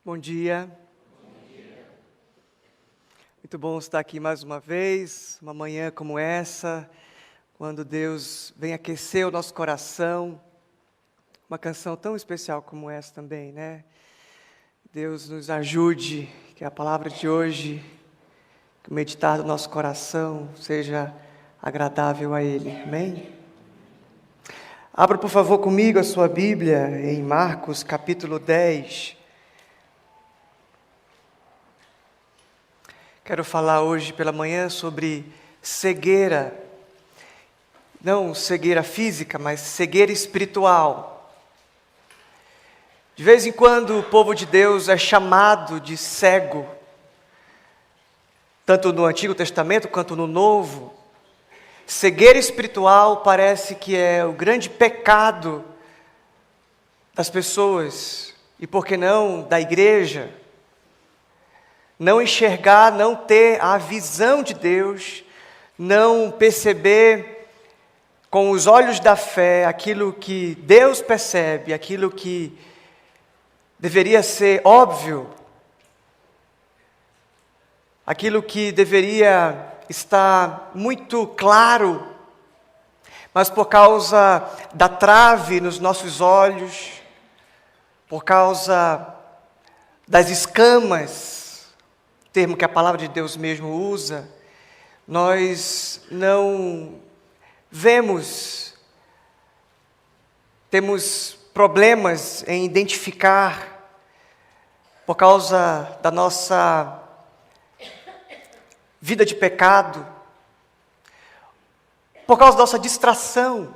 Bom dia. Muito bom estar aqui mais uma vez, uma manhã como essa, quando Deus vem aquecer o nosso coração. Uma canção tão especial como essa também, né? Deus nos ajude, que a palavra de hoje, que o meditar do nosso coração seja agradável a Ele. Amém? Abra, por favor, comigo a sua Bíblia em Marcos, capítulo 10. Quero falar hoje pela manhã sobre cegueira. Não cegueira física, mas cegueira espiritual. De vez em quando o povo de Deus é chamado de cego, tanto no Antigo Testamento quanto no Novo. Cegueira espiritual parece que é o grande pecado das pessoas, e por que não da igreja. Não enxergar, não ter a visão de Deus, não perceber com os olhos da fé aquilo que Deus percebe, aquilo que deveria ser óbvio, aquilo que deveria estar muito claro, mas por causa da trave nos nossos olhos, por causa das escamas, termo que a palavra de Deus mesmo usa, nós não vemos, temos problemas em identificar, por causa da nossa vida de pecado, por causa da nossa distração.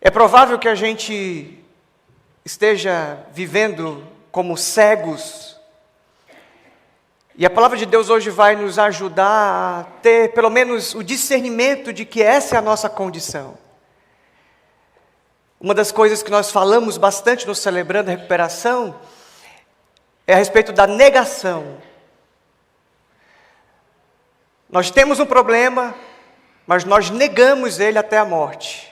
É provável que a gente esteja vivendo como cegos. E a palavra de Deus hoje vai nos ajudar a ter pelo menos o discernimento de que essa é a nossa condição. Uma das coisas que nós falamos bastante no Celebrando a Recuperação é a respeito da negação. Nós temos um problema, mas nós negamos ele até a morte.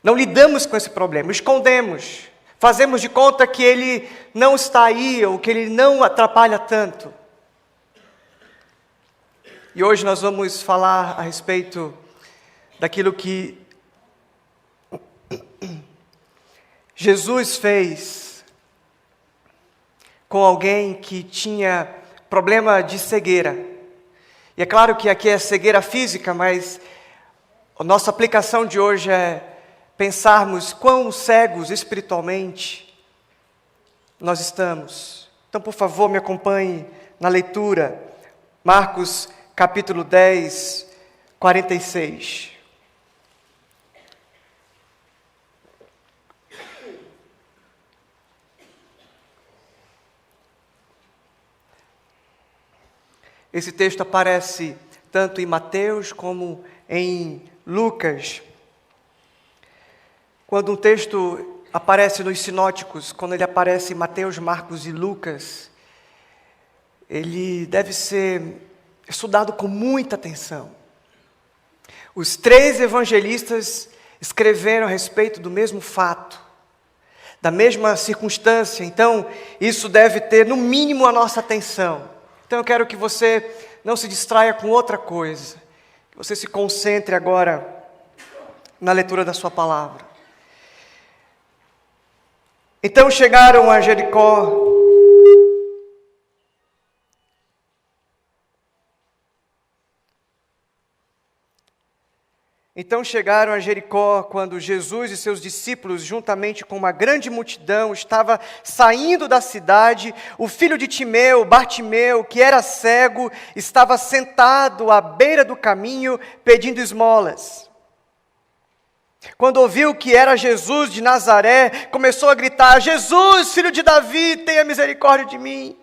Não lidamos com esse problema, escondemos. Fazemos de conta que ele não está aí, ou que ele não atrapalha tanto. E hoje nós vamos falar a respeito daquilo que Jesus fez com alguém que tinha problema de cegueira. E é claro que aqui é cegueira física, mas a nossa aplicação de hoje é pensarmos quão cegos espiritualmente nós estamos. Então, por favor, me acompanhe na leitura. Marcos capítulo 10, 46. Esse texto aparece tanto em Mateus como em Lucas. Quando um texto aparece nos sinóticos, quando ele aparece em Mateus, Marcos e Lucas, ele deve ser estudado com muita atenção. Os três evangelistas escreveram a respeito do mesmo fato, da mesma circunstância, então isso deve ter no mínimo a nossa atenção. Então eu quero que você não se distraia com outra coisa, que você se concentre agora na leitura da sua palavra. Então chegaram a Jericó. Então chegaram a Jericó, quando Jesus e seus discípulos, juntamente com uma grande multidão, estava saindo da cidade. O filho de Timeu, Bartimeu, que era cego, estava sentado à beira do caminho, pedindo esmolas. Quando ouviu que era Jesus de Nazaré, começou a gritar: Jesus, filho de Davi, tenha misericórdia de mim.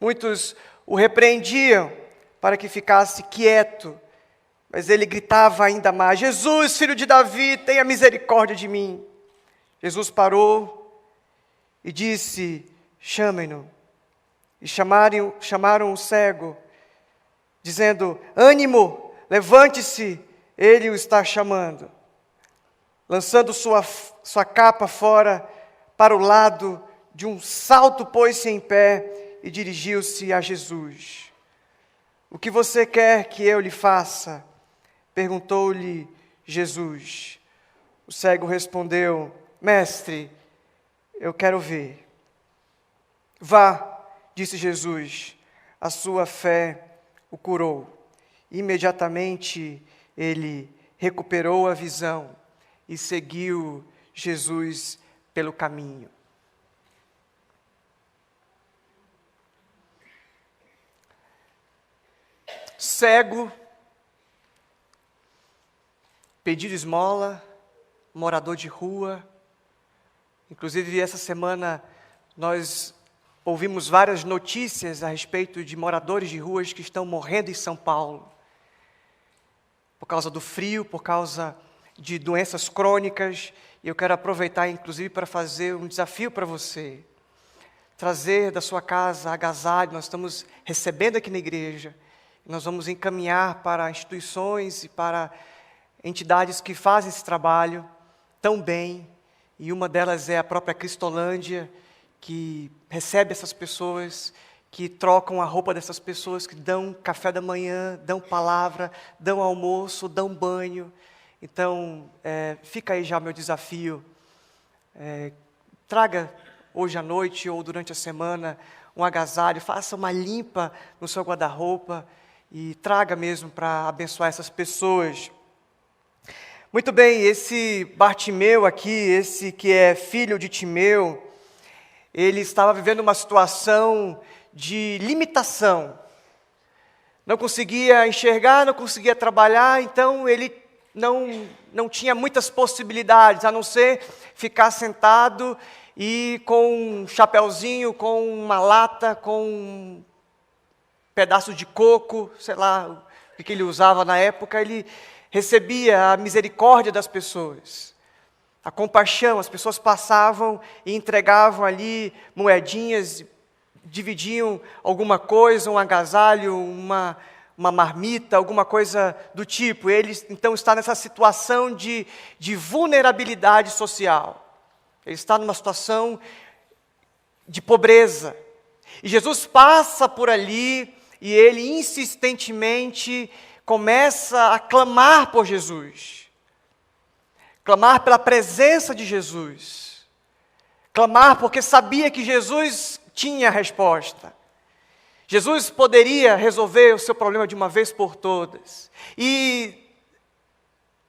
Muitos o repreendiam para que ficasse quieto, mas ele gritava ainda mais: Jesus, filho de Davi, tenha misericórdia de mim. Jesus parou e disse: chamem-no. E chamaram o cego, dizendo: ânimo, levante-se, ele o está chamando. Lançando sua capa fora para o lado, de um salto, pôs-se em pé e dirigiu-se a Jesus. O que você quer que eu lhe faça? Perguntou-lhe Jesus. O cego respondeu: Mestre, eu quero ver. Vá, disse Jesus, a sua fé o curou. Imediatamente ele recuperou a visão e seguiu Jesus pelo caminho. Cego, pedir esmola, morador de rua. Inclusive, essa semana nós ouvimos várias notícias a respeito de moradores de ruas que estão morrendo em São Paulo. Por causa do frio, por causa de doenças crônicas. E eu quero aproveitar, inclusive, para fazer um desafio para você. Trazer da sua casa agasalho. Nós estamos recebendo aqui na igreja. Nós vamos encaminhar para instituições e para entidades que fazem esse trabalho tão bem. E uma delas é a própria Cristolândia, que recebe essas pessoas, que trocam a roupa dessas pessoas, que dão café da manhã, dão palavra, dão almoço, dão banho. Então, fica aí já o meu desafio. Traga hoje à noite ou durante a semana um agasalho, faça uma limpa no seu guarda-roupa e traga mesmo para abençoar essas pessoas. Muito bem, esse Bartimeu aqui, esse que é filho de Timeu, ele estava vivendo uma situação de limitação. Não conseguia enxergar, não conseguia trabalhar, então ele não tinha muitas possibilidades, a não ser ficar sentado e com um chapéuzinho, com uma lata, com um pedaço de coco, sei lá o que ele usava na época, ele recebia a misericórdia das pessoas, a compaixão. As pessoas passavam e entregavam ali moedinhas, dividiam alguma coisa, um agasalho, uma marmita, alguma coisa do tipo. Ele então está nessa situação de vulnerabilidade social. Ele está numa situação de pobreza. E Jesus passa por ali e ele insistentemente começa a clamar por Jesus. Clamar pela presença de Jesus. Clamar porque sabia que Jesus tinha a resposta. Jesus poderia resolver o seu problema de uma vez por todas. E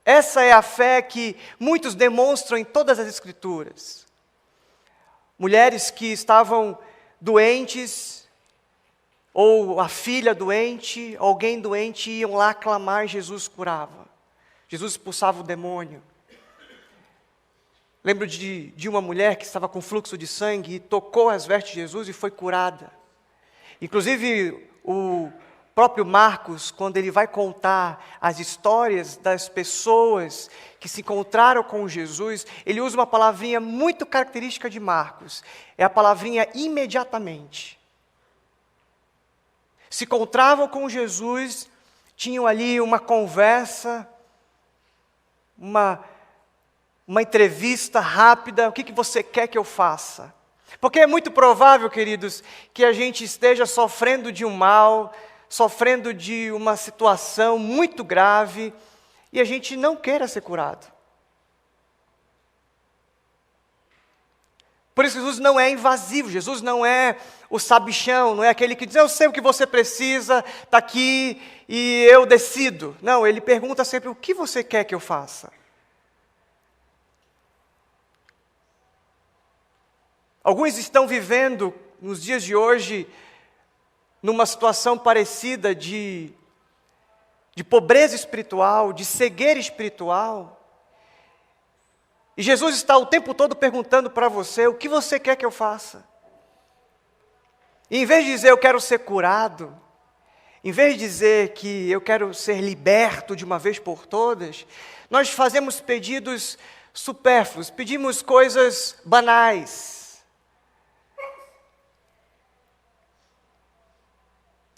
essa é a fé que muitos demonstram em todas as Escrituras. Mulheres que estavam doentes, ou a filha doente, alguém doente, iam lá clamar e Jesus curava. Jesus expulsava o demônio. Lembro de uma mulher que estava com fluxo de sangue e tocou as vestes de Jesus e foi curada. Inclusive, o próprio Marcos, quando ele vai contar as histórias das pessoas que se encontraram com Jesus, ele usa uma palavrinha muito característica de Marcos. É a palavrinha imediatamente. Se encontravam com Jesus, tinham ali uma conversa, uma entrevista rápida. O que você quer que eu faça? Porque é muito provável, queridos, que a gente esteja sofrendo de um mal, sofrendo de uma situação muito grave, e a gente não queira ser curado. Por isso Jesus não é invasivo, Jesus não é o sabichão, não é aquele que diz: eu sei o que você precisa, está aqui e eu decido. Não, ele pergunta sempre: o que você quer que eu faça? Alguns estão vivendo, nos dias de hoje, numa situação parecida de pobreza espiritual, de cegueira espiritual. E Jesus está o tempo todo perguntando para você: o que você quer que eu faça? E em vez de dizer eu quero ser curado, em vez de dizer que eu quero ser liberto de uma vez por todas, nós fazemos pedidos supérfluos, pedimos coisas banais.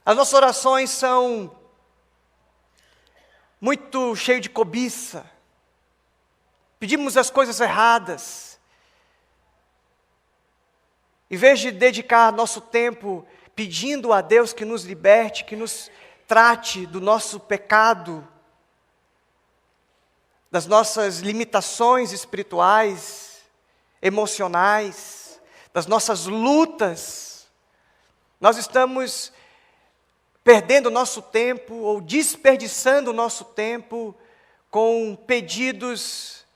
As nossas orações são muito cheias de cobiça. Pedimos as coisas erradas. Em vez de dedicar nosso tempo pedindo a Deus que nos liberte, que nos trate do nosso pecado, das nossas limitações espirituais, emocionais, das nossas lutas, nós estamos perdendo o nosso tempo ou desperdiçando o nosso tempo com pedidos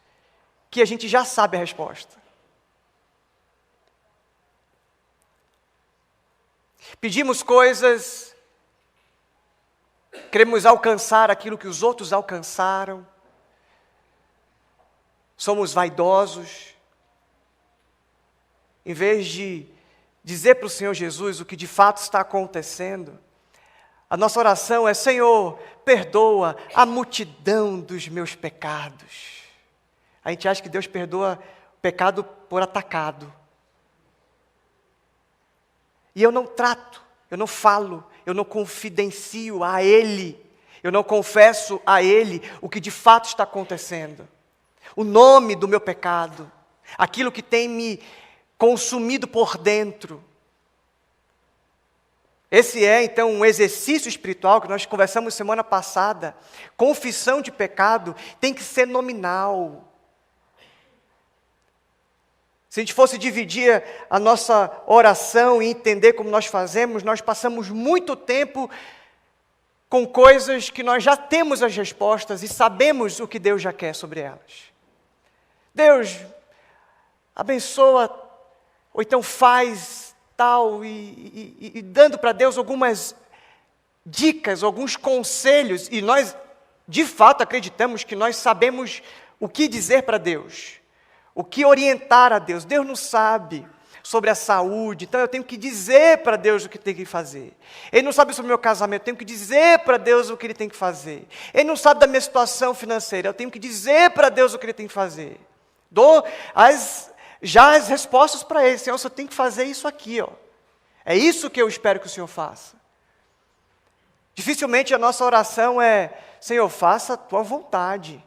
que a gente já sabe a resposta. Pedimos coisas, queremos alcançar aquilo que os outros alcançaram, somos vaidosos, em vez de dizer para o Senhor Jesus o que de fato está acontecendo, a nossa oração é: Senhor, perdoa a multidão dos meus pecados. A gente acha que Deus perdoa o pecado por atacado. E eu não trato, eu não falo, eu não confidencio a Ele, eu não confesso a Ele o que de fato está acontecendo. O nome do meu pecado, aquilo que tem me consumido por dentro. Esse é, então, um exercício espiritual que nós conversamos semana passada. Confissão de pecado tem que ser nominal. Se a gente fosse dividir a nossa oração e entender como nós fazemos, nós passamos muito tempo com coisas que nós já temos as respostas e sabemos o que Deus já quer sobre elas. Deus abençoa, ou então faz tal, e dando para Deus algumas dicas, alguns conselhos, e nós de fato acreditamos que nós sabemos o que dizer para Deus. O que orientar a Deus? Deus não sabe sobre a saúde, então eu tenho que dizer para Deus o que tem que fazer. Ele não sabe sobre o meu casamento, eu tenho que dizer para Deus o que Ele tem que fazer. Ele não sabe da minha situação financeira, eu tenho que dizer para Deus o que Ele tem que fazer. Dou já as respostas para Ele: Senhor, você tem que fazer isso aqui, ó. É isso que eu espero que o Senhor faça. Dificilmente a nossa oração é: Senhor, faça a Tua vontade.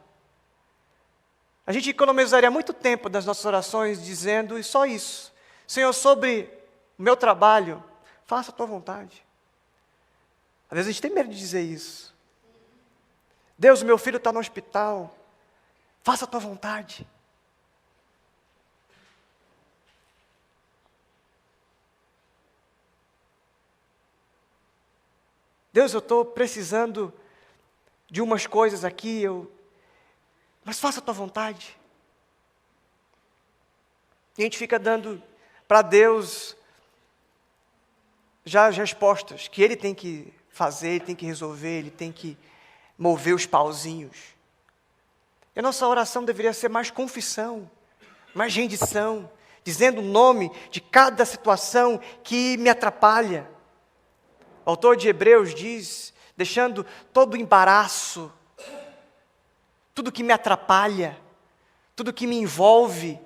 A gente economizaria muito tempo das nossas orações dizendo só isso: Senhor, sobre o meu trabalho, faça a Tua vontade. Às vezes a gente tem medo de dizer isso. Deus, meu filho está no hospital, faça a Tua vontade. Deus, eu estou precisando de umas coisas aqui, mas faça a Tua vontade. E a gente fica dando para Deus já as respostas que Ele tem que fazer, Ele tem que resolver, Ele tem que mover os pauzinhos. E a nossa oração deveria ser mais confissão, mais rendição, dizendo o nome de cada situação que me atrapalha. O autor de Hebreus diz, deixando todo o embaraço, tudo que me atrapalha, tudo que me envolve,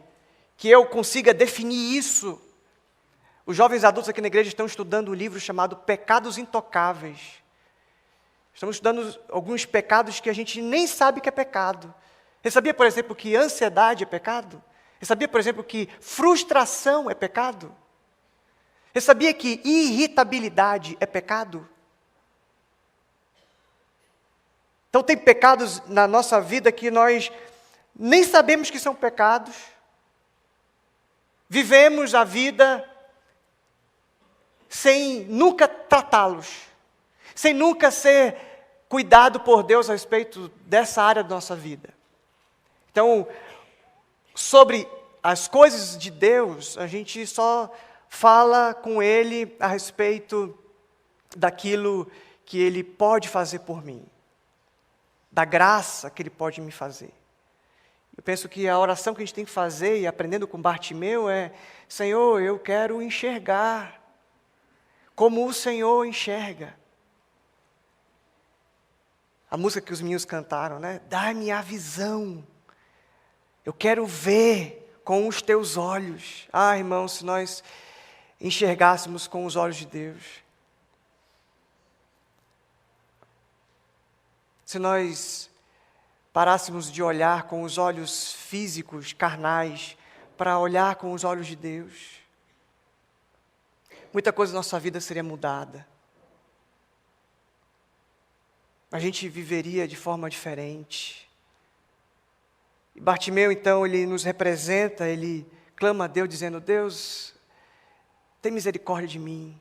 que eu consiga definir isso. Os jovens adultos aqui na igreja estão estudando um livro chamado Pecados Intocáveis. Estamos estudando alguns pecados que a gente nem sabe que é pecado. Você sabia, por exemplo, que ansiedade é pecado? Você sabia, por exemplo, que frustração é pecado? Você sabia que irritabilidade é pecado? Então tem pecados na nossa vida que nós nem sabemos que são pecados. Vivemos a vida sem nunca tratá-los, sem nunca ser cuidado por Deus a respeito dessa área da nossa vida. Então, sobre as coisas de Deus, a gente só fala com Ele a respeito daquilo que Ele pode fazer por mim, da graça que Ele pode me fazer. Eu penso que a oração que a gente tem que fazer, e aprendendo com Bartimeu, é: Senhor, eu quero enxergar como o Senhor enxerga. A música que os meninos cantaram, né? Dá-me a visão. Eu quero ver com os teus olhos. Ah, irmãos, se nós enxergássemos com os olhos de Deus. Se nós parássemos de olhar com os olhos físicos, carnais, para olhar com os olhos de Deus. muita coisa na nossa vida seria mudada. A gente viveria de forma diferente. E Bartimeu, então, ele nos representa, ele clama a Deus dizendo: Deus, tem misericórdia de mim.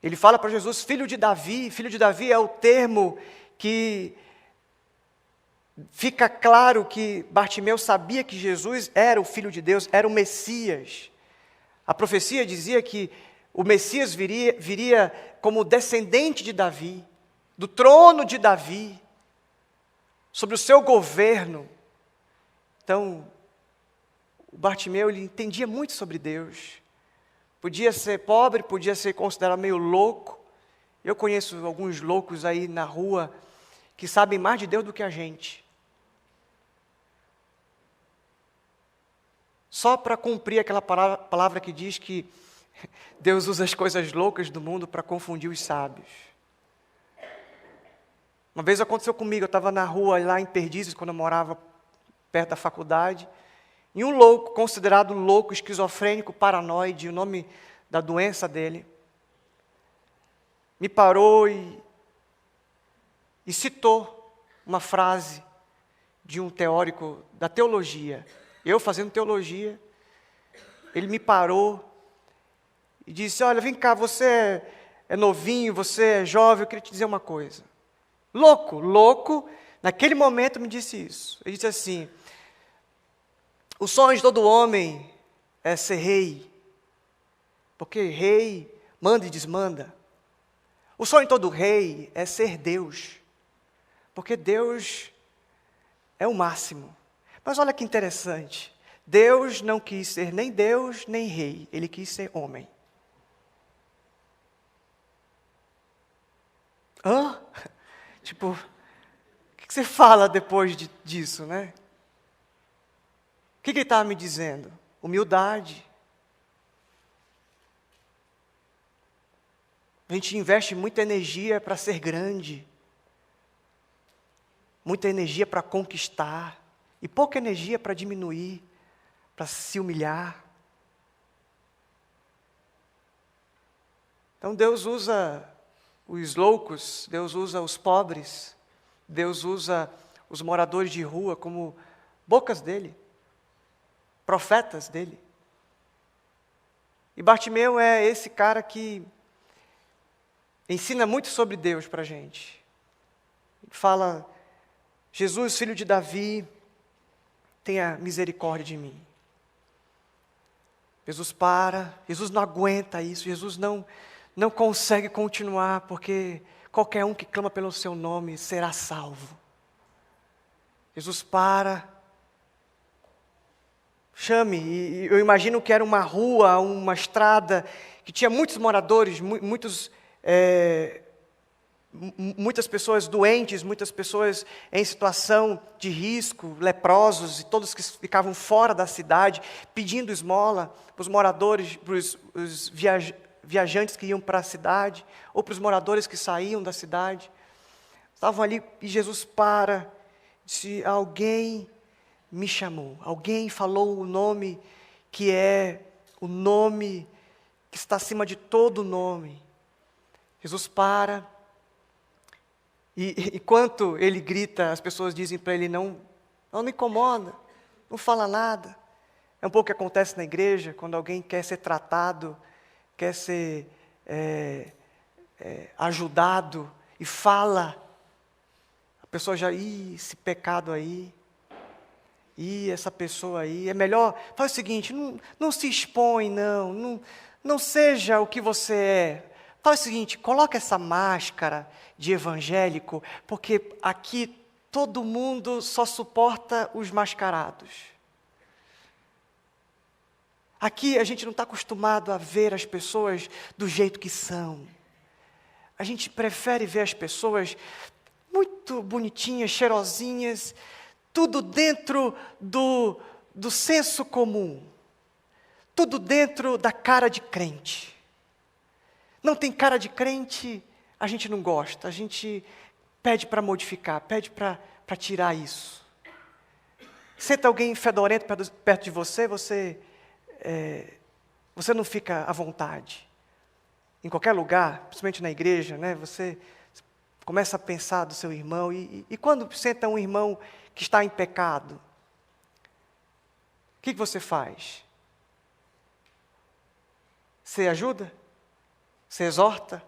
Ele fala para Jesus, filho de Davi. Filho de Davi é o termo que fica claro que Bartimeu sabia que Jesus era o Filho de Deus, era o Messias. A profecia dizia que o Messias viria como descendente de Davi, do trono de Davi, sobre o seu governo. Então, o Bartimeu, ele entendia muito sobre Deus. Podia ser pobre, podia ser considerado meio louco. Eu conheço alguns loucos aí na rua que sabem mais de Deus do que a gente. Só para cumprir aquela palavra que diz que Deus usa as coisas loucas do mundo para confundir os sábios. Uma vez aconteceu comigo, eu estava na rua lá em Perdizes, quando eu morava perto da faculdade, e um louco, considerado louco, esquizofrênico, paranoide, o nome da doença dele, me parou e citou uma frase de um teórico da teologia. Eu fazendo teologia, ele me parou e disse: olha, vem cá, você é novinho, você é jovem, eu queria te dizer uma coisa. Louco, naquele momento me disse isso. Ele disse assim: o sonho de todo homem é ser rei, porque rei manda e desmanda. O sonho de todo rei é ser Deus, porque Deus é o máximo. Mas olha que interessante, Deus não quis ser nem Deus nem rei, Ele quis ser homem. Hã? Tipo, o que você fala depois disso, né? O que ele estava me dizendo? Humildade. A gente investe muita energia para ser grande, muita energia para conquistar, e pouca energia para diminuir, para se humilhar. Então Deus usa os loucos, Deus usa os pobres, Deus usa os moradores de rua como bocas dele, profetas dele. E Bartimeu é esse cara que ensina muito sobre Deus para a gente. Ele fala: Jesus, filho de Davi, tenha misericórdia de mim. Jesus não aguenta isso, Jesus não consegue continuar, porque qualquer um que clama pelo seu nome será salvo. Jesus chame, e eu imagino que era uma rua, uma estrada, que tinha muitos moradores, muitas pessoas doentes, muitas pessoas em situação de risco, leprosos, e todos que ficavam fora da cidade, pedindo esmola para os moradores, para os viajantes que iam para a cidade, ou para os moradores que saíam da cidade. Estavam ali e Jesus disse: alguém me chamou, alguém falou o nome que é o nome que está acima de todo nome. Jesus e enquanto ele grita, as pessoas dizem para ele: não incomoda, não fala nada. É um pouco o que acontece na igreja, quando alguém quer ser tratado, quer ser ajudado e fala, a pessoa já: esse pecado aí, essa pessoa aí, é melhor, faz o seguinte, não se expõe, não seja o que você é. Faz o seguinte, coloca essa máscara de evangélico, porque aqui todo mundo só suporta os mascarados. Aqui a gente não está acostumado a ver as pessoas do jeito que são. A gente prefere ver as pessoas muito bonitinhas, cheirosinhas, tudo dentro do senso comum, tudo dentro da cara de crente. Não tem cara de crente, a gente não gosta, a gente pede para modificar, pede para tirar isso. Senta alguém fedorento perto de você Você não fica à vontade. Em qualquer lugar, principalmente na igreja, né, você começa a pensar do seu irmão. E quando senta um irmão que está em pecado, o que você faz? Você ajuda? Você exorta?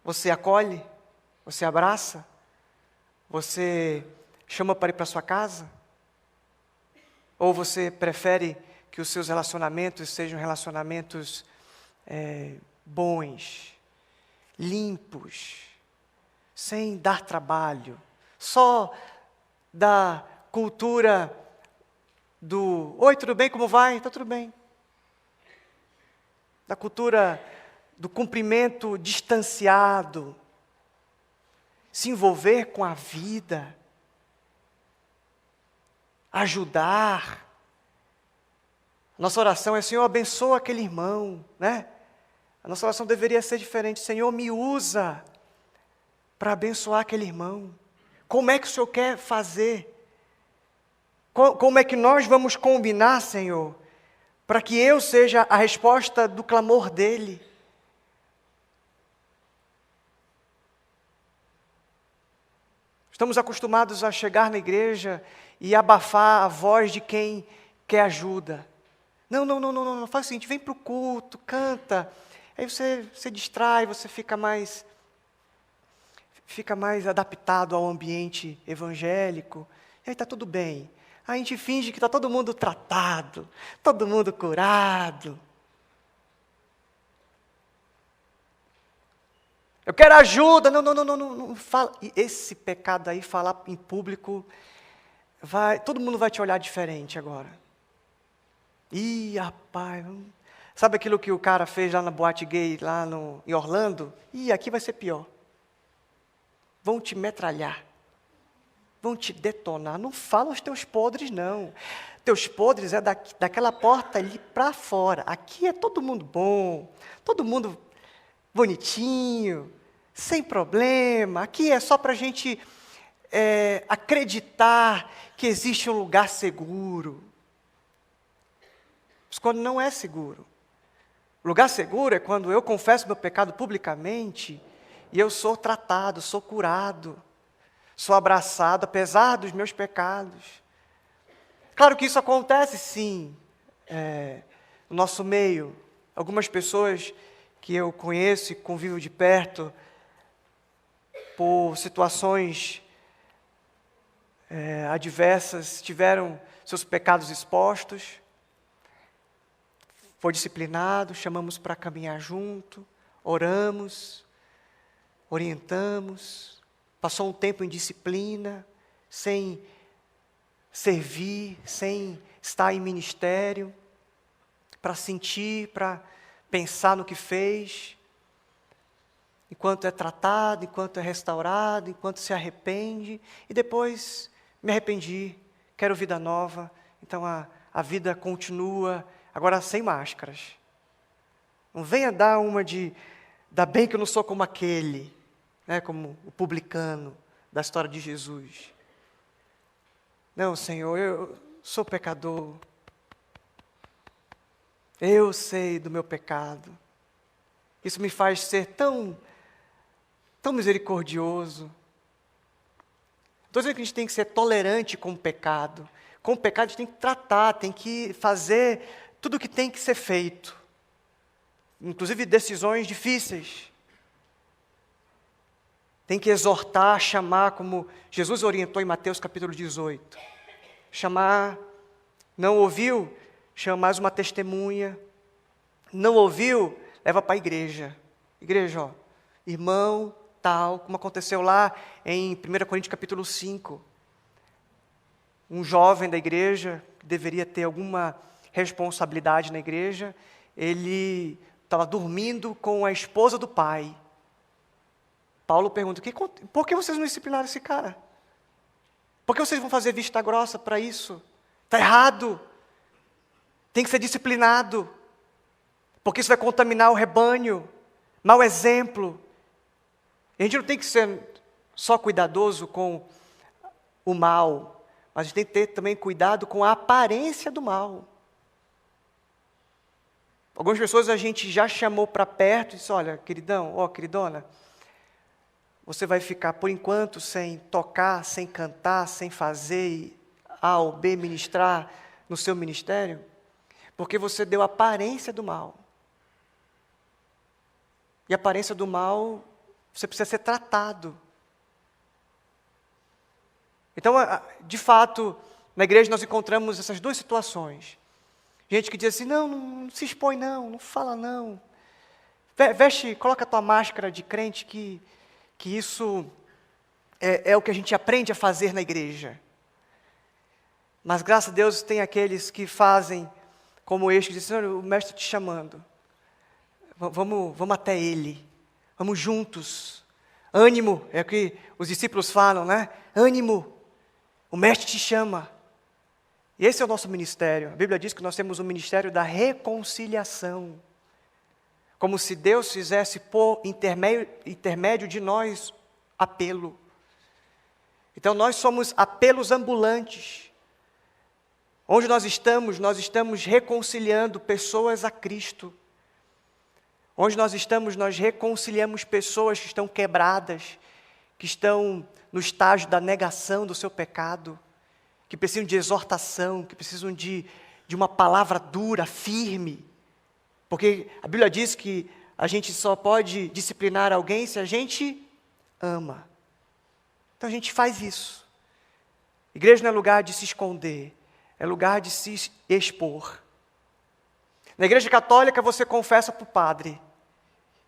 Você acolhe? Você abraça? Você chama para ir para sua casa? Ou você prefere que os seus relacionamentos sejam relacionamentos bons, limpos, sem dar trabalho, só da cultura do "Oi, tudo bem? Como vai?" "Está tudo bem." Da cultura do cumprimento distanciado, se envolver com a vida, ajudar. Nossa oração é: Senhor, abençoa aquele irmão, né? A nossa oração deveria ser diferente: Senhor, me usa para abençoar aquele irmão. Como é que o Senhor quer fazer? Como é que nós vamos combinar, Senhor, para que eu seja a resposta do clamor dele? Estamos acostumados a chegar na igreja e abafar a voz de quem quer ajuda. Não, faz o seguinte: vem para o culto, canta. Aí você se distrai, você fica mais adaptado ao ambiente evangélico. E aí está tudo bem. Aí a gente finge que está todo mundo tratado, todo mundo curado. Eu quero ajuda. Não fala. E esse pecado aí, falar em público, todo mundo vai te olhar diferente agora. Ih, rapaz, sabe aquilo que o cara fez lá na boate gay, lá em Orlando? Ih, aqui vai ser pior. Vão te metralhar. Vão te detonar. Não fala os teus podres, não. Teus podres é daquela porta ali para fora. Aqui é todo mundo bom, todo mundo bonitinho, sem problema. Aqui é só para a gente acreditar que existe um lugar seguro. Mas quando não é seguro. O lugar seguro é quando eu confesso meu pecado publicamente e eu sou tratado, sou curado, sou abraçado, apesar dos meus pecados. Claro que isso acontece, sim, no nosso meio. Algumas pessoas que eu conheço e convivo de perto, por situações adversas, tiveram seus pecados expostos, foi disciplinado, chamamos para caminhar junto, oramos, orientamos, passou um tempo em disciplina, sem servir, sem estar em ministério, para sentir, para pensar no que fez, enquanto é tratado, enquanto é restaurado, enquanto se arrepende, e depois me arrependi, quero vida nova, então a vida continua, agora sem máscaras. Não venha dar uma ainda bem que eu não sou como aquele, né, como o publicano da história de Jesus. Não, Senhor, eu sou pecador. Eu sei do meu pecado. Isso me faz ser tão misericordioso. Estou dizendo que a gente tem que ser tolerante com o pecado. Com o pecado a gente tem que tratar, tem que fazer tudo o que tem que ser feito. Inclusive decisões difíceis. Tem que exortar, chamar, como Jesus orientou em Mateus capítulo 18. Chamar, não ouviu? Chama mais uma testemunha. Não ouviu? Leva para a igreja. Igreja, ó, irmão, tal, como aconteceu lá em 1 Coríntios capítulo 5. Um jovem da igreja, que deveria ter alguma responsabilidade na igreja, ele estava dormindo com a esposa do pai. Paulo pergunta: por que vocês não disciplinaram esse cara? Por que vocês vão fazer vista grossa para isso? Está errado. Tem que ser disciplinado. Porque isso vai contaminar o rebanho. Mau exemplo. A gente não tem que ser só cuidadoso com o mal, mas a gente tem que ter também cuidado com a aparência do mal. Algumas pessoas a gente já chamou para perto e disse, olha, queridão, queridona, você vai ficar, por enquanto, sem tocar, sem cantar, sem fazer A ou B, ministrar no seu ministério, porque você deu aparência do mal. E a aparência do mal, você precisa ser tratado. Então, de fato, na igreja nós encontramos essas duas situações. Gente que diz assim, não se expõe não fala não. Veste, coloca a tua máscara de crente que isso é o que a gente aprende a fazer na igreja. Mas graças a Deus tem aqueles que fazem como este, que dizem, o mestre te chamando. Vamos até ele, vamos juntos. Ânimo, é o que os discípulos falam, né? Ânimo, o mestre te chama. E esse é o nosso ministério. A Bíblia diz que nós temos um ministério da reconciliação. Como se Deus fizesse por intermédio de nós apelo. Então nós somos apelos ambulantes. Onde nós estamos reconciliando pessoas a Cristo. Onde nós reconciliamos pessoas que estão quebradas, que estão no estágio da negação do seu pecado, que precisam de exortação, que precisam de uma palavra dura, firme. Porque a Bíblia diz que a gente só pode disciplinar alguém se a gente ama. Então a gente faz isso. Igreja não é lugar de se esconder, é lugar de se expor. Na igreja católica você confessa para o padre.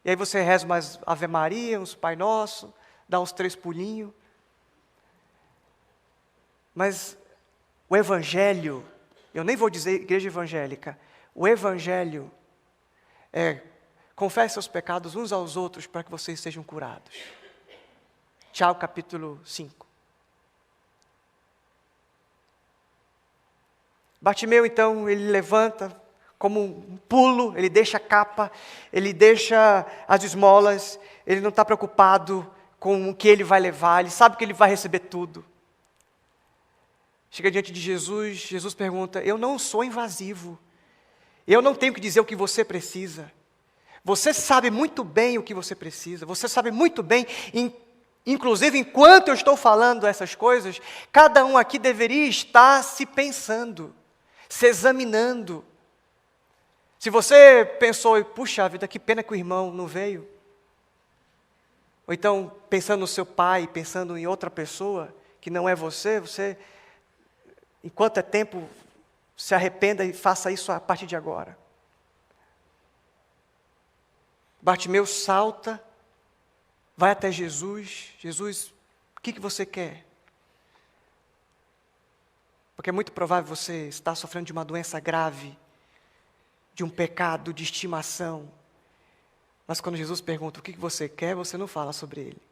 E aí você reza umas Ave Maria, uns Pai Nosso, dá uns 3 pulinhos. Mas o Evangelho, eu nem vou dizer igreja evangélica, o Evangelho é confesse seus pecados uns aos outros para que vocês sejam curados. Tiago capítulo 5. Bartimeu então, ele levanta como um pulo, ele deixa a capa, ele deixa as esmolas, ele não está preocupado com o que ele vai levar, ele sabe que ele vai receber tudo. Chega diante de Jesus, Jesus pergunta, eu não sou invasivo, eu não tenho que dizer o que você precisa, você sabe muito bem o que você precisa, você sabe muito bem, inclusive enquanto eu estou falando essas coisas, cada um aqui deveria estar se pensando, se examinando. Se você pensou, puxa vida, que pena que o irmão não veio. Ou então, pensando no seu pai, pensando em outra pessoa, que não é você, enquanto é tempo, se arrependa e faça isso a partir de agora. Bartimeu salta, vai até Jesus. Jesus, o que você quer? Porque é muito provável você estar sofrendo de uma doença grave, de um pecado de estimação. Mas quando Jesus pergunta o que você quer, você não fala sobre ele.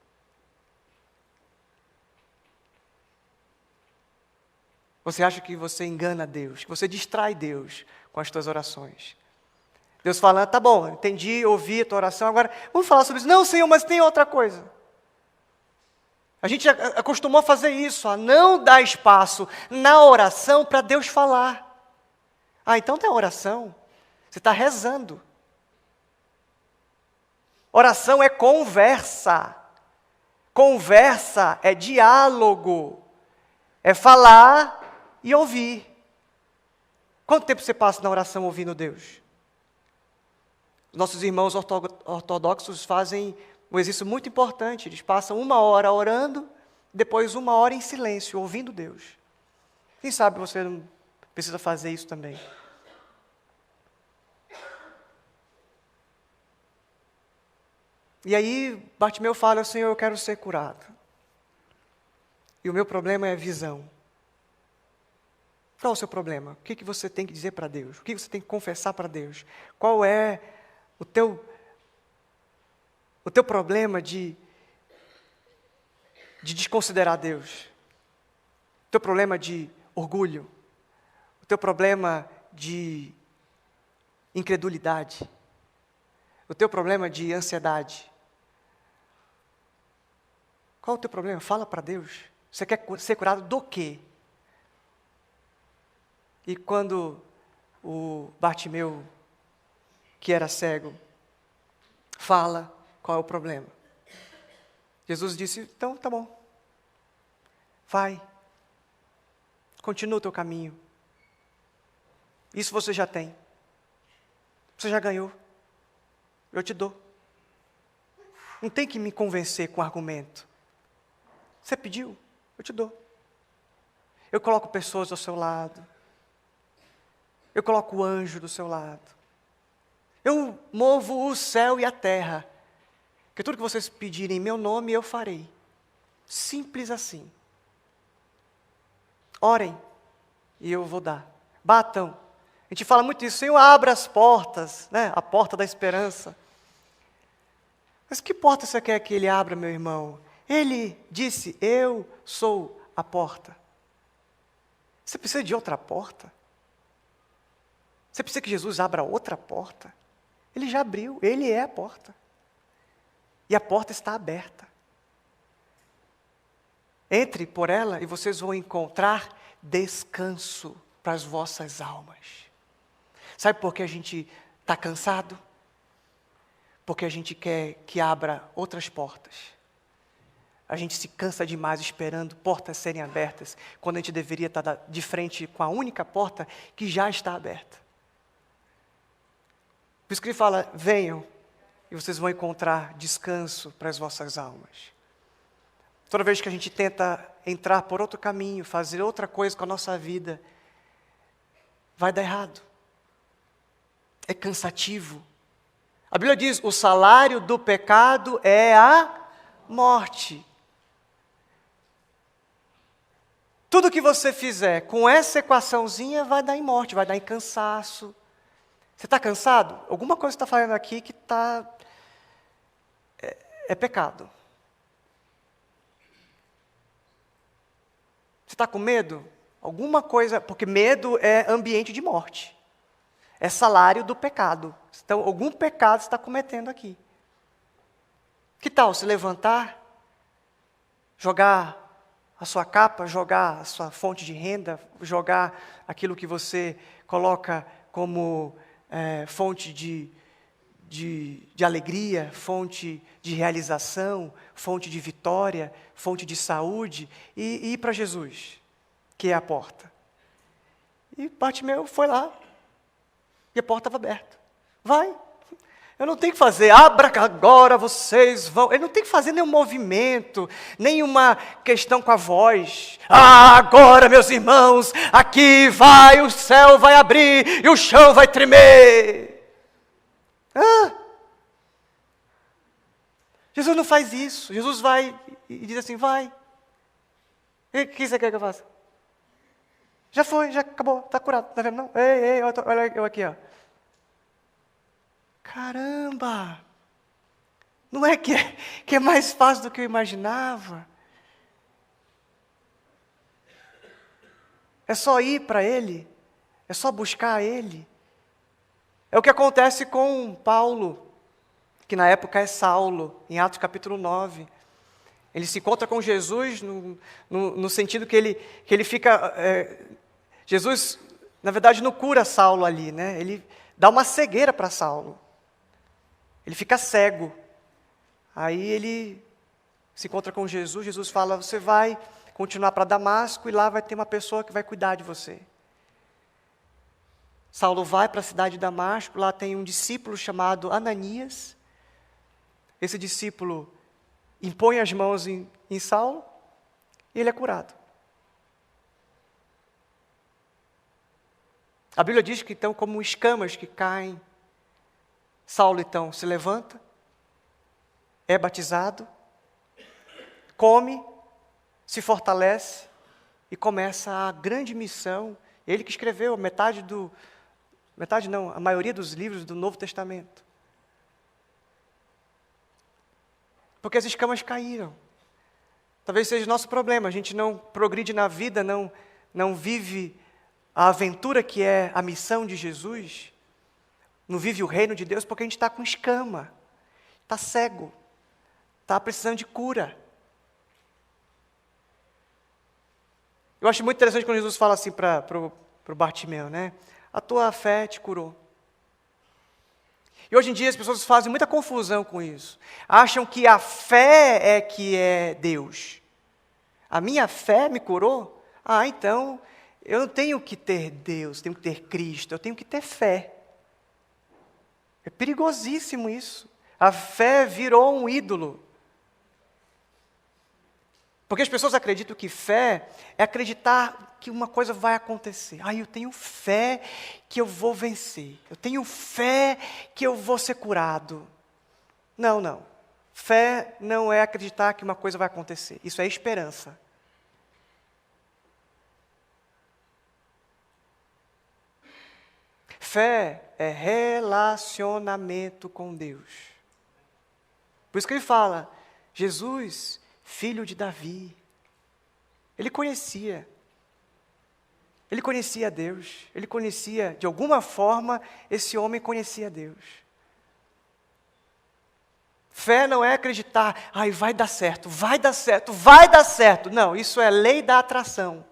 Você acha que você engana Deus, que você distrai Deus com as suas orações. Deus fala, tá bom, entendi, ouvi a tua oração, agora vamos falar sobre isso. Não, Senhor, mas tem outra coisa. A gente acostumou a fazer isso, a não dar espaço na oração para Deus falar. Então tem oração. Você está rezando. Oração é conversa. Conversa é diálogo. É falar e ouvir. Quanto tempo você passa na oração ouvindo Deus? Nossos irmãos ortodoxos fazem um exercício muito importante. Eles passam 1 hora orando, depois 1 hora em silêncio, ouvindo Deus. Quem sabe você não precisa fazer isso também. E aí, Bartimeu fala, Senhor, eu quero ser curado. E o meu problema é visão. Qual é o seu problema? O que você tem que dizer para Deus? O que você tem que confessar para Deus? Qual é o teu problema de desconsiderar Deus? O teu problema de orgulho? O teu problema de incredulidade? O teu problema de ansiedade? Qual é o teu problema? Fala para Deus. Você quer ser curado do quê? E quando o Bartimeu que era cego. Fala qual é o problema. Jesus disse, então tá bom. Vai. Continua o teu caminho. Isso você já tem. Você já ganhou. Eu te dou. Não tem que me convencer com argumento. Você pediu, eu te dou. Eu coloco pessoas ao seu lado. Eu coloco o anjo do seu lado. Eu movo o céu e a terra. Porque tudo que vocês pedirem em meu nome, eu farei. Simples assim. Orem e eu vou dar. Batam. A gente fala muito isso. Senhor, abra as portas, né? A porta da esperança. Mas que porta você quer que ele abra, meu irmão? Ele disse, eu sou a porta. Você precisa de outra porta? Você precisa que Jesus abra outra porta? Ele já abriu, ele é a porta. E a porta está aberta. Entre por ela e vocês vão encontrar descanso para as vossas almas. Sabe por que a gente está cansado? Porque a gente quer que abra outras portas. A gente se cansa demais esperando portas serem abertas, quando a gente deveria estar de frente com a única porta que já está aberta. Por isso que ele fala, venham, e vocês vão encontrar descanso para as vossas almas. Toda vez que a gente tenta entrar por outro caminho, fazer outra coisa com a nossa vida, vai dar errado. É cansativo. A Bíblia diz, o salário do pecado é a morte. Tudo que você fizer com essa equaçãozinha vai dar em morte, vai dar em cansaço. Você está cansado? Alguma coisa está fazendo aqui que está... É pecado. Você está com medo? Alguma coisa... Porque medo é ambiente de morte. É salário do pecado. Então, algum pecado você está cometendo aqui. Que tal se levantar, jogar a sua capa, jogar a sua fonte de renda, jogar aquilo que você coloca como fonte de alegria, fonte de realização, fonte de vitória, fonte de saúde, e ir para Jesus, que é a porta. E Bartimeu foi lá, e a porta estava aberta. Vai. Eu não tenho que fazer, abra agora, vocês vão. Ele não tem que fazer nenhum movimento, nenhuma questão com a voz. Agora, meus irmãos, aqui vai, o céu vai abrir e o chão vai tremer. Jesus não faz isso. Jesus vai e diz assim, vai. E o que você quer que eu faça? Já foi, já acabou, está curado, está vendo? Não? Ei, olha eu aqui, ó. Caramba! Não é que é mais fácil do que eu imaginava? É só ir para Ele? É só buscar Ele? É o que acontece com Paulo, que na época é Saulo, em Atos capítulo 9. Ele se encontra com Jesus no sentido que ele fica... Jesus, na verdade, não cura Saulo ali, né? Ele dá uma cegueira para Saulo. Ele fica cego. Aí ele se encontra com Jesus, Jesus fala, você vai continuar para Damasco e lá vai ter uma pessoa que vai cuidar de você. Saulo vai para a cidade de Damasco, lá tem um discípulo chamado Ananias. Esse discípulo impõe as mãos em Saulo e ele é curado. A Bíblia diz que então, como escamas que caem, Saulo então se levanta, é batizado, come, se fortalece e começa a grande missão. Ele que escreveu a maioria dos livros do Novo Testamento. Porque as escamas caíram. Talvez seja o nosso problema, a gente não progride na vida, não vive a aventura que é a missão de Jesus, não vive o reino de Deus porque a gente está com escama, está cego, está precisando de cura. Eu acho muito interessante quando Jesus fala assim para o Bartimeu, né? A tua fé te curou. E hoje em dia as pessoas fazem muita confusão com isso. Acham que a fé é que é Deus. A minha fé me curou? Ah, então eu não tenho que ter Deus, tenho que ter Cristo, eu tenho que ter fé. É perigosíssimo isso. A fé virou um ídolo. Porque as pessoas acreditam que fé é acreditar que uma coisa vai acontecer. Ah, eu tenho fé que eu vou vencer. Eu tenho fé que eu vou ser curado. Não, não. Fé não é acreditar que uma coisa vai acontecer. Isso é esperança. Fé é relacionamento com Deus. Por isso que ele fala, Jesus, filho de Davi. Ele conhecia Deus. Ele conhecia, de alguma forma, esse homem conhecia Deus. Fé não é acreditar, ai, vai dar certo, vai dar certo, vai dar certo. Não, isso é lei da atração.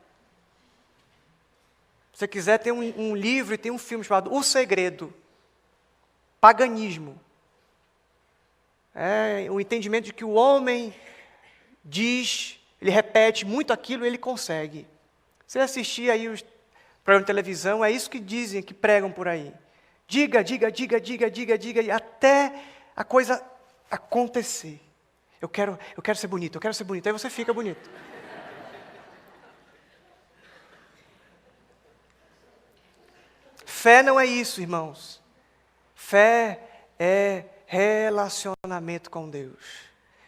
Se você quiser, tem um livro e tem um filme chamado O Segredo. Paganismo. É o entendimento de que o homem diz, ele repete muito aquilo e ele consegue. Você assistir aí os programas de televisão, é isso que dizem, que pregam por aí. Diga, diga, diga, diga, diga, diga, até a coisa acontecer. Eu quero ser bonito, eu quero ser bonito. Aí você fica bonito. Fé não é isso, irmãos. Fé é relacionamento com Deus.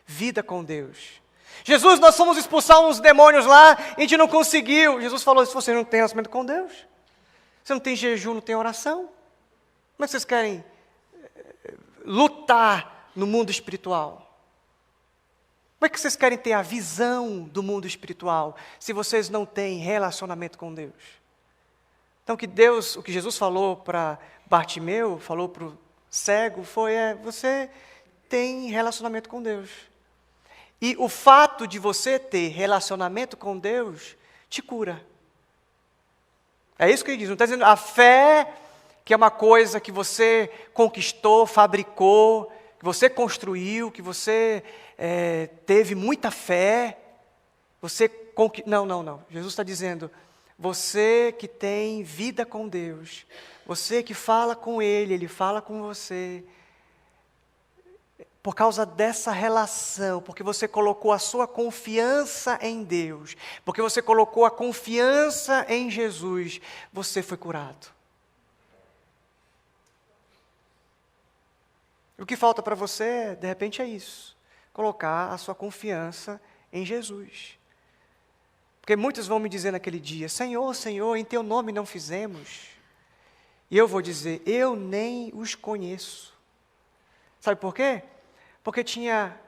Vida com Deus. Jesus, nós fomos expulsar uns demônios lá, a gente não conseguiu. Jesus falou, se você não tem relacionamento com Deus, você não tem jejum, não tem oração, como é que vocês querem lutar no mundo espiritual? Como é que vocês querem ter a visão do mundo espiritual, se vocês não têm relacionamento com Deus? Então, o que Jesus falou para Bartimeu, falou para o cego, foi, você tem relacionamento com Deus. E o fato de você ter relacionamento com Deus te cura. É isso que ele diz. Não está dizendo a fé, que é uma coisa que você conquistou, fabricou, que você construiu, que você teve muita fé. Não, não, não. Jesus está dizendo, você que tem vida com Deus, você que fala com Ele fala com você, por causa dessa relação, porque você colocou a sua confiança em Deus, porque você colocou a confiança em Jesus, você foi curado. O que falta para você, de repente, é isso, colocar a sua confiança em Jesus. Porque muitos vão me dizer naquele dia, Senhor, Senhor, em Teu nome não fizemos. E eu vou dizer, eu nem os conheço. Sabe por quê? Porque tinha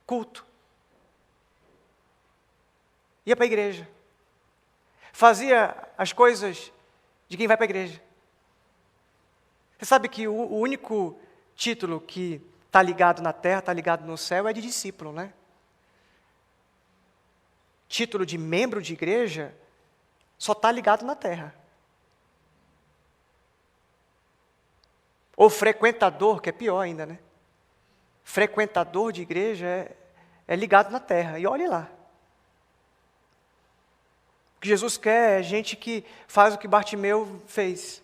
culto. Ia para a igreja. Fazia as coisas de quem vai para a igreja. Você sabe que o único título que está ligado na terra, está ligado no céu, é de discípulo, né? Título de membro de igreja só está ligado na terra. Ou frequentador, que é pior ainda, né? Frequentador de igreja é ligado na terra, e olhe lá. O que Jesus quer é gente que faz o que Bartimeu fez.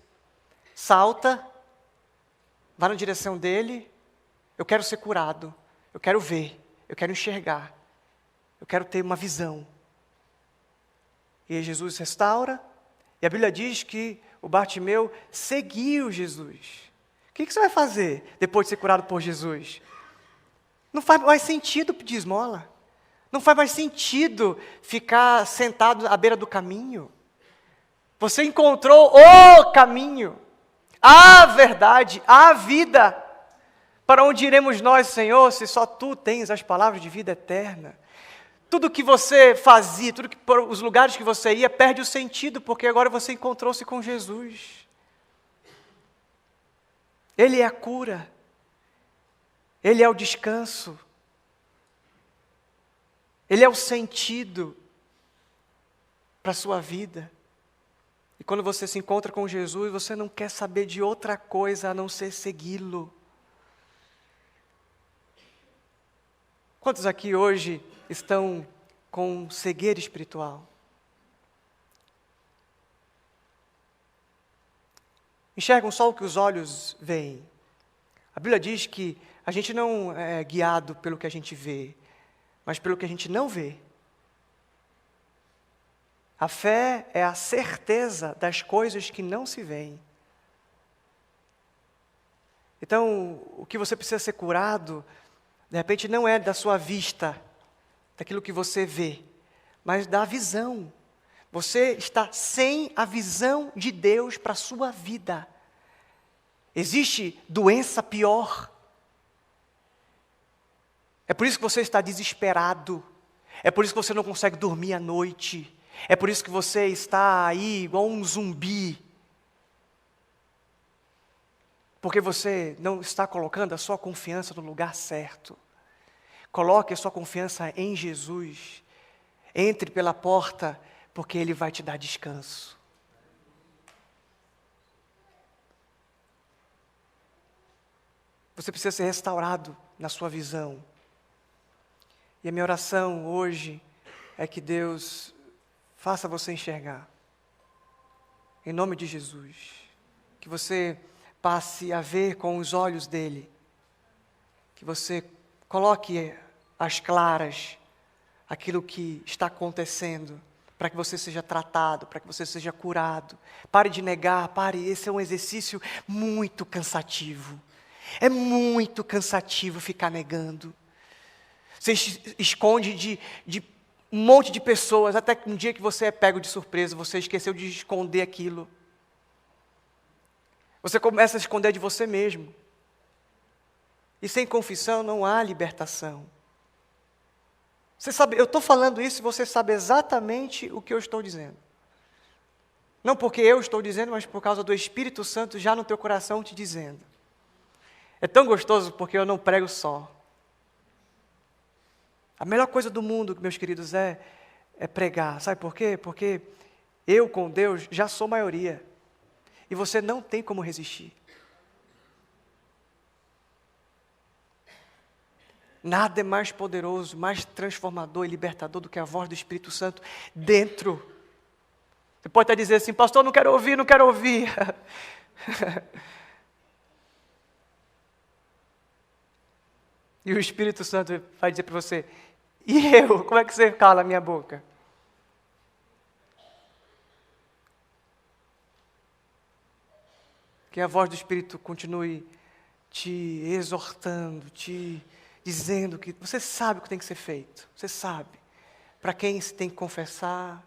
Salta, vai na direção dele, eu quero ser curado, eu quero ver, eu quero enxergar, eu quero ter uma visão. E Jesus restaura, e a Bíblia diz que o Bartimeu seguiu Jesus. O que você vai fazer depois de ser curado por Jesus? Não faz mais sentido pedir esmola. Não faz mais sentido ficar sentado à beira do caminho. Você encontrou o caminho, a verdade, a vida. Para onde iremos nós, Senhor, se só Tu tens as palavras de vida eterna? Tudo que você fazia, os lugares que você ia, perde o sentido, porque agora você encontrou-se com Jesus. Ele é a cura. Ele é o descanso. Ele é o sentido para a sua vida. E quando você se encontra com Jesus, você não quer saber de outra coisa a não ser segui-lo. Quantos aqui hoje estão com cegueira espiritual? Enxergam só o que os olhos veem. A Bíblia diz que a gente não é guiado pelo que a gente vê, mas pelo que a gente não vê. A fé é a certeza das coisas que não se veem. Então, o que você precisa ser curado, de repente, não é da sua vista, daquilo que você vê, mas da visão. Você está sem a visão de Deus para a sua vida. Existe doença pior. É por isso que você está desesperado. É por isso que você não consegue dormir à noite. É por isso que você está aí igual um zumbi. Porque você não está colocando a sua confiança no lugar certo. Coloque a sua confiança em Jesus. Entre pela porta, porque Ele vai te dar descanso. Você precisa ser restaurado na sua visão. E a minha oração hoje é que Deus faça você enxergar. Em nome de Jesus. Que você passe a ver com os olhos dele. Que você coloque às claras aquilo que está acontecendo, para que você seja tratado, para que você seja curado. Pare de negar, pare. Esse é um exercício muito cansativo. É muito cansativo ficar negando. Você esconde de um monte de pessoas, até que um dia que você é pego de surpresa, você esqueceu de esconder aquilo. Você começa a esconder de você mesmo. E sem confissão não há libertação. Você sabe, eu estou falando isso e você sabe exatamente o que eu estou dizendo. Não porque eu estou dizendo, mas por causa do Espírito Santo já no teu coração te dizendo. É tão gostoso porque eu não prego só. A melhor coisa do mundo, meus queridos, é pregar. Sabe por quê? Porque eu com Deus já sou maioria. E você não tem como resistir. Nada é mais poderoso, mais transformador e libertador do que a voz do Espírito Santo dentro. Você pode até dizer assim, pastor, não quero ouvir, não quero ouvir. E o Espírito Santo vai dizer para você, e eu? Como é que você cala a minha boca? Que a voz do Espírito continue te exortando, te dizendo que você sabe o que tem que ser feito. Você sabe para quem você tem que confessar,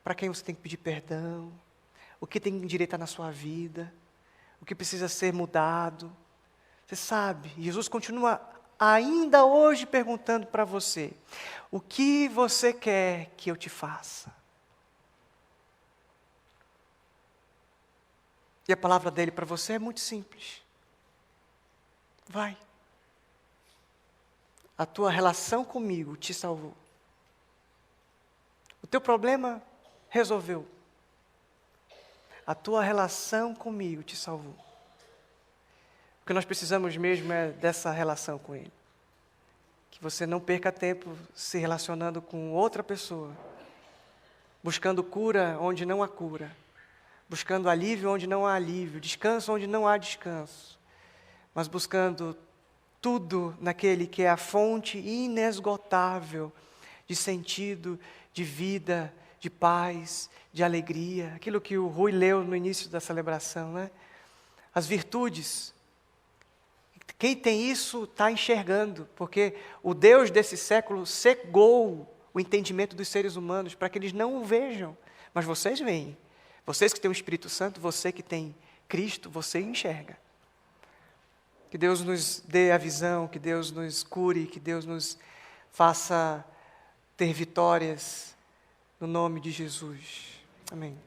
para quem você tem que pedir perdão, o que tem que endireitar na sua vida, o que precisa ser mudado. Você sabe. E Jesus continua ainda hoje perguntando para você, o que você quer que eu te faça? E a palavra dele para você é muito simples. Vai. A tua relação comigo te salvou. O teu problema resolveu. A tua relação comigo te salvou. O que nós precisamos mesmo é dessa relação com Ele. Que você não perca tempo se relacionando com outra pessoa, buscando cura onde não há cura, buscando alívio onde não há alívio, descanso onde não há descanso, mas buscando tudo naquele que é a fonte inesgotável de sentido, de vida, de paz, de alegria. Aquilo que o Rui leu no início da celebração, né? As virtudes. Quem tem isso está enxergando, porque o Deus desse século cegou o entendimento dos seres humanos para que eles não o vejam. Mas vocês veem. Vocês que têm o Espírito Santo, você que tem Cristo, você enxerga. Que Deus nos dê a visão, que Deus nos cure, que Deus nos faça ter vitórias no nome de Jesus. Amém.